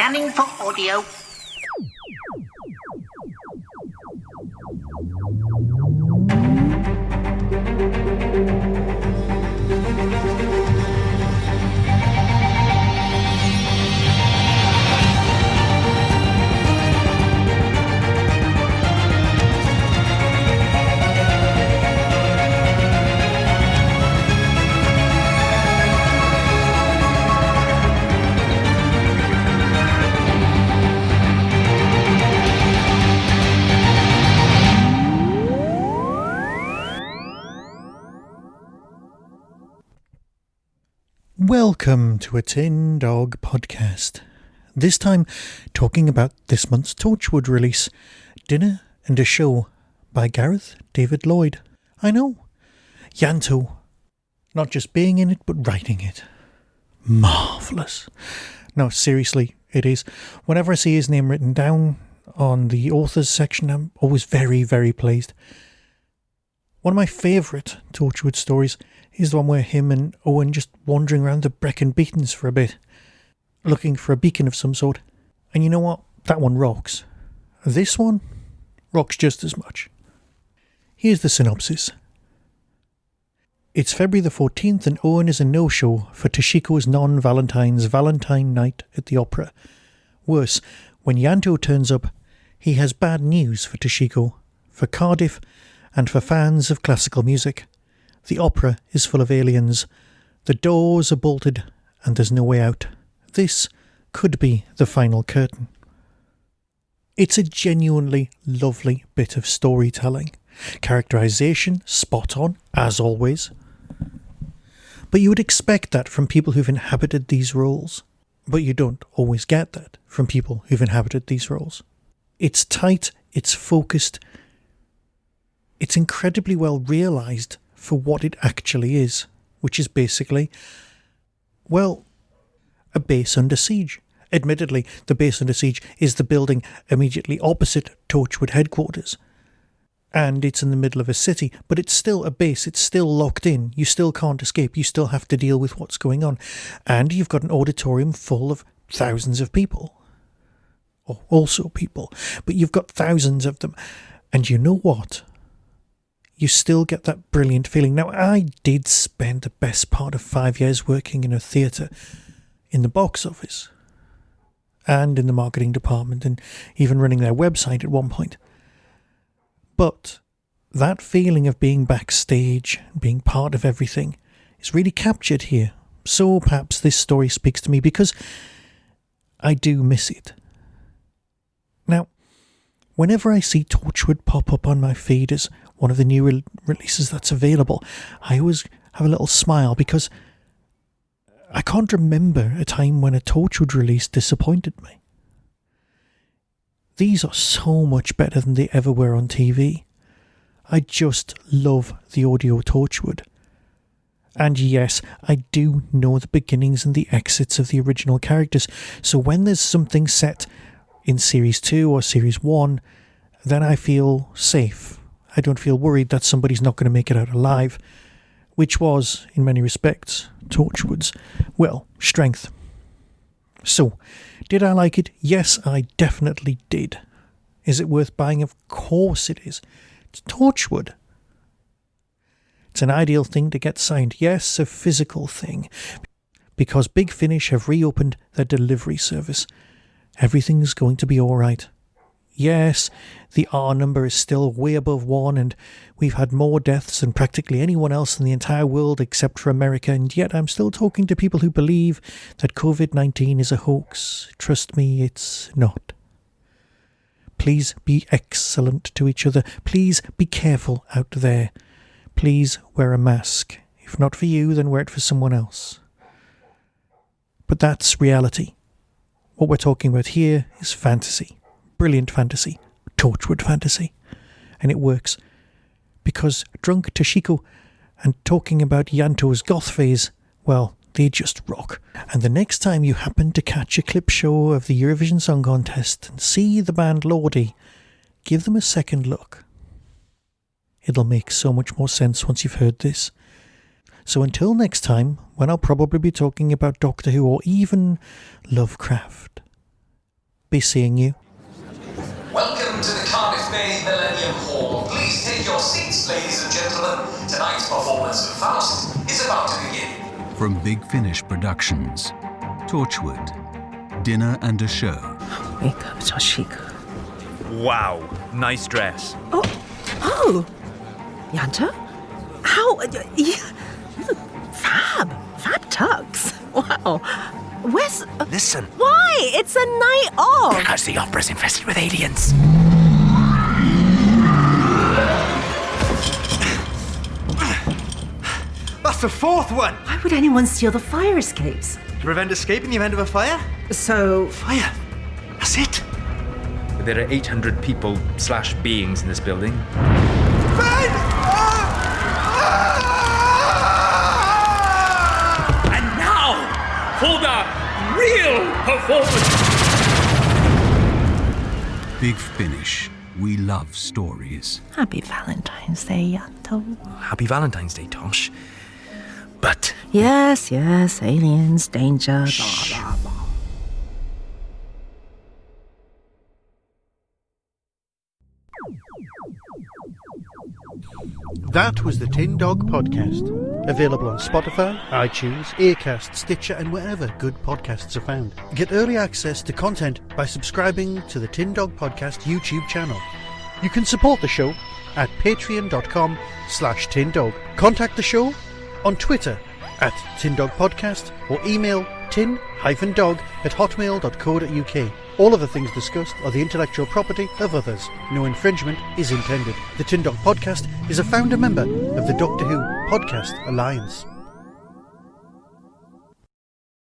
Scanning for audio. Welcome to a Tin Dog podcast. This time talking about this month's Torchwood release, Dinner and a Show by Gareth David Lloyd. I know, Ianto, not just being in it but writing it. Marvellous. No, seriously, it is. Whenever I see his name written down on the authors section, I'm always very, very pleased. One of my favourite Torchwood stories is the one where him and Owen just wandering around the Brecon Beacons for a bit, looking for a beacon of some sort. And you know what? That one rocks. This one rocks just as much. Here's the synopsis. It's February the 14th and Owen is a no-show for Toshiko's non-Valentine's Valentine night at the opera. Worse, when Ianto turns up, he has bad news for Toshiko, for Cardiff, and for fans of classical music. The opera is full of aliens. The doors are bolted and there's no way out. This could be the final curtain. It's a genuinely lovely bit of storytelling. Characterisation spot on, as always. But you would expect that from people who've inhabited these roles. But you don't always get that from people who've inhabited these roles. It's tight, it's focused, it's incredibly well realised for what it actually is, which is basically, well, a base under siege. Admittedly, the base under siege is the building immediately opposite Torchwood headquarters, and it's in the middle of a city, but it's still a base, it's still locked in, you still can't escape, you still have to deal with what's going on, and you've got an auditorium full of thousands of people, or also people, but you've got thousands of them, and you know what? You still get that brilliant feeling. Now, I did spend the best part of 5 years working in a theatre, in the box office, and in the marketing department, and even running their website at one point. But that feeling of being backstage, being part of everything, is really captured here. So perhaps this story speaks to me because I do miss it. Now, whenever I see Torchwood pop up on my feed as one of the new releases that's available, I always have a little smile because I can't remember a time when a Torchwood release disappointed me. These are so much better than they ever were on TV. I just love the audio Torchwood. And yes, I do know the beginnings and the exits of the original characters, so when there's something set in Series 2 or Series 1, then I feel safe. I don't feel worried that somebody's not going to make it out alive, which was, in many respects, Torchwood's, well, strength. So, did I like it? Yes, I definitely did. Is it worth buying? Of course it is. It's Torchwood. It's an ideal thing to get signed. Yes, a physical thing. Because Big Finish have reopened their delivery service. Everything's going to be alright. Yes, the R number is still way above 1 and we've had more deaths than practically anyone else in the entire world except for America, and yet I'm still talking to people who believe that COVID-19 is a hoax. Trust me, it's not. Please be excellent to each other. Please be careful out there. Please wear a mask. If not for you, then wear it for someone else. But that's reality. What we're talking about here is fantasy. Brilliant fantasy. Torchwood fantasy. And it works. Because drunk Toshiko and talking about Ianto's goth phase, well, they just rock. And the next time you happen to catch a clip show of the Eurovision Song Contest and see the band Lordi, give them a second look. It'll make so much more sense once you've heard this. So until next time, when I'll probably be talking about Doctor Who or even Lovecraft, be seeing you. Welcome to the Cardiff Bay Millennium Hall. Please take your seats, ladies and gentlemen. Tonight's performance of Faust is about to begin. From Big Finish Productions, Torchwood, Dinner and a Show. Wake up, Toshiko. Wow, nice dress. Oh, Ianto? How? Fab tux. Wow. Where's... Listen. Why? It's a night off. Because the opera's infested with aliens. That's the fourth one! Why would anyone steal the fire escapes? To prevent escape in the event of a fire? So... Fire! That's it! There are 800 people / beings in this building. Ben! And now, for the real performance. Big Finish. We love stories. Happy Valentine's Day, Ianto. Happy Valentine's Day, Tosh. But Yes, aliens, danger, blah, blah, blah. That was the Tin Dog Podcast. Available on Spotify, iTunes, Acast, Stitcher, and wherever good podcasts are found. Get early access to content by subscribing to the Tin Dog Podcast YouTube channel. You can support the show at patreon.com/tindog. Contact the show on Twitter at tindogpodcast or email tin-dog@hotmail.co.uk. All of the things discussed are the intellectual property of others. No infringement is intended. The Tin Dog Podcast is a founder member of the Doctor Who Podcast Alliance.